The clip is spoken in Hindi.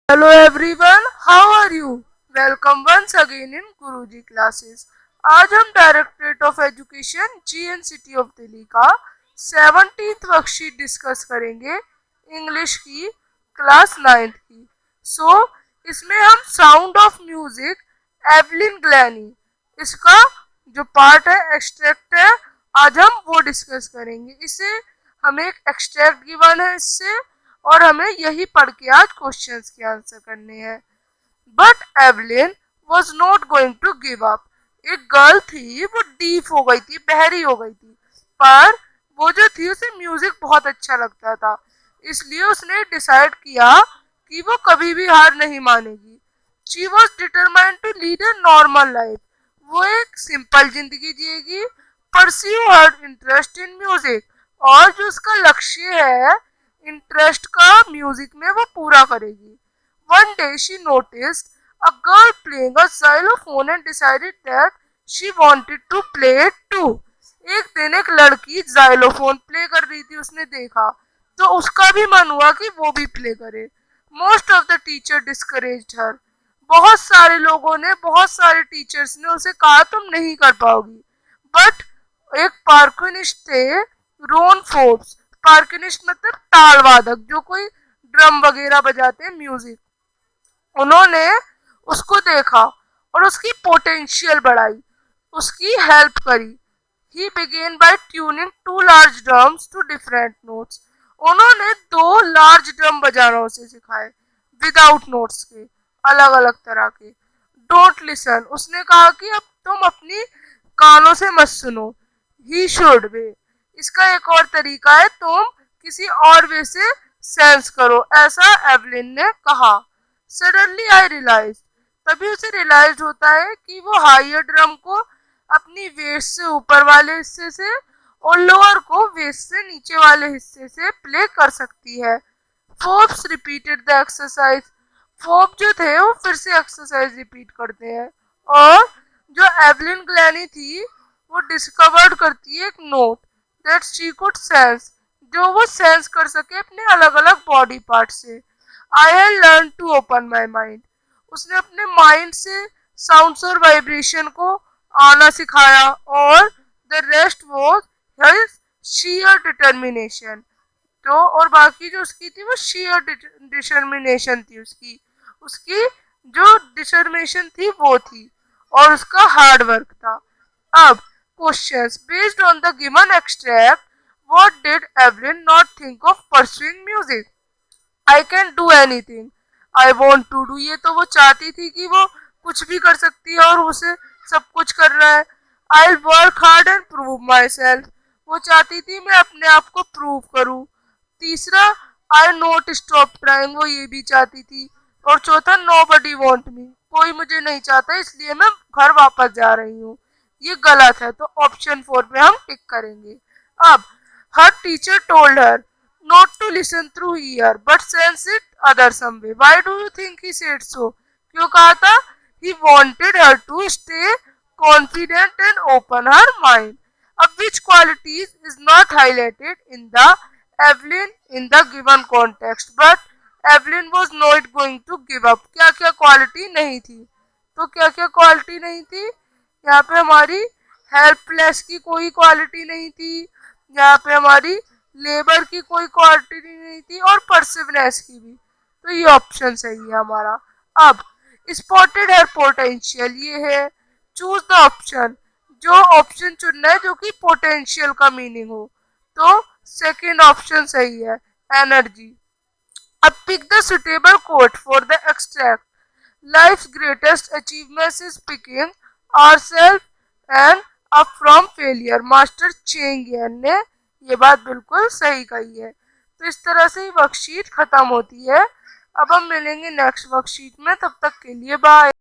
Hello everyone, how are you? Welcome once again in Guruji classes. आज हम directorate of education GNCT of Delhi का 17th वर्कशीट डिस्कस करेंगे इंग्लिश की क्लास 9th की। इसमें हम साउंड ऑफ म्यूजिक एवलिन ग्लैनी इसका जो पार्ट है एक्सट्रैक्ट है, आज हम वो डिस्कस करेंगे। इसे हमें एक एक्सट्रैक्ट गिवन है इससे, और हमें यही पढ़ के आज क्वेश्चंस के आंसर करने हैं। But Evelyn was not going to give up. एक गर्ल थी, वो डीफ हो गई थी, बहरी हो गई थी, पर वो जो थी उसे म्यूजिक बहुत अच्छा लगता था, इसलिए उसने डिसाइड किया कि वो कभी भी हार नहीं मानेगी। She was determined to lead a normal life. वो एक सिंपल जिंदगी जिएगी, pursue her interest in music, और जो उसका लक्ष्य है इंटरेस्ट का म्यूजिक में, वो पूरा करेगी। One day she noticed a girl playing a xylophone and decided that she wanted to play it too. एक दिन एक लड़की जाइलोफोन प्ले कर रही थी, उसने देखा तो उसका भी मन हुआ कि वो भी प्ले करे। Most of the teacher discouraged her. बहुत सारे लोगों ने, बहुत सारे टीचर्स ने उसे कहा तुम नहीं कर पाओगी। बट एक पार्कनिस्ट थे, रोन फोर्ब्स। पार्कनिस्ट मतलब ताल वादक, जो कोई ड्रम वगैरह बजाते हैं, म्यूजिक। उन्होंने उसको देखा और उसकी पोटेंशियल बढ़ाई, उसकी हेल्प करी। He began by tuning 2 large drums to different notes. उन्होंने 2 लार्ज ड्रम बजाना उसे सिखाए, विदाउट नोट्स के, अलग अलग तरह के। डोंट लिसन, उसने कहा कि अब तुम अपनी कानों से मत सुनो। ही शुड वे, इसका एक और तरीका है, तुम किसी और वे से सेंस करो, ऐसा एवलिन ने कहा। सडनली आई रियलाइज, तभी उसे रियलाइज होता है कि वो हायर ड्रम को अपनी वेस्ट से ऊपर वाले हिस्से से और लोअर को वेस्ट से नीचे वाले हिस्से से प्ले कर सकती है। Forbes repeated the exercise. फोर्ब जो थे वो फिर से एक्सरसाइज रिपीट करते हैं, और जो एवलिन ग्लैनी थी वो डिस्कवर्ड करती है एक note that she could sense, जो वो सेंस कर सके अपने अलग अलग बॉडी पार्ट से। I have learn to open my mind. उसने अपने माइंड से साउंड्स और वाइब्रेशन को आना सिखाया, और the rest was his shear determination. तो और बाकी जो उसकी थी वो शीयर डिटर्मिनेशन थी, उसकी उसकी जो डिटर्मिनेशन थी वो थी, और उसका हार्ड वर्क था। अब questions based on the given extract, what did Evelyn not think of pursuing music? I can do anything I want to do. ये तो वो चाहती थी कि वो कुछ भी कर सकती है और उसे सब कुछ करना है। I work hard and prove my self, वो चाहती थी मैं अपने आप को प्रूव करूं। तीसरा, आई नोट स्टॉप ट्राइंग, वो ये भी चाहती थी। और चौथा, नो बडी वॉन्ट मी, कोई मुझे नहीं चाहता, इसलिए मैं घर वापस जा रही हूँ। ये गलत है, तो ऑप्शन 4 में हम टिक करेंगे। अब her teacher told her not to listen through ear but sense it other some way. Why do you think he said so? क्यों कहा था? He wanted her to stay confident and open her mind. Of which qualities is not highlighted in the Evelyn in the given context, but Evelyn was not going to give up. क्या क्या क्वालिटी नहीं थी? तो क्या क्या क्वालिटी नहीं थी? यहाँ पे हमारी हेल्पलेस की कोई क्वालिटी नहीं थी, यहाँ पे हमारी लेबर की कोई क्वालिटी नहीं थी, और परसिवनेस की भी। तो ये ऑप्शन सही है हमारा। अब स्पॉटेड हर पोटेंशियल, ये है। चूज द ऑप्शन, जो ऑप्शन चुनना है जो कि पोटेंशियल का मीनिंग हो, तो सेकंड ऑप्शन सही है, एनर्जी। अब pick the suitable quote for the extract. Life greatest achievement is picking ourself and up from failure. Master Cheng ने ये बात बिल्कुल सही कही है। तो इस तरह से वर्कशीट खत्म होती है। अब हम मिलेंगे नेक्स्ट वर्कशीट में, तब तक के लिए बाय।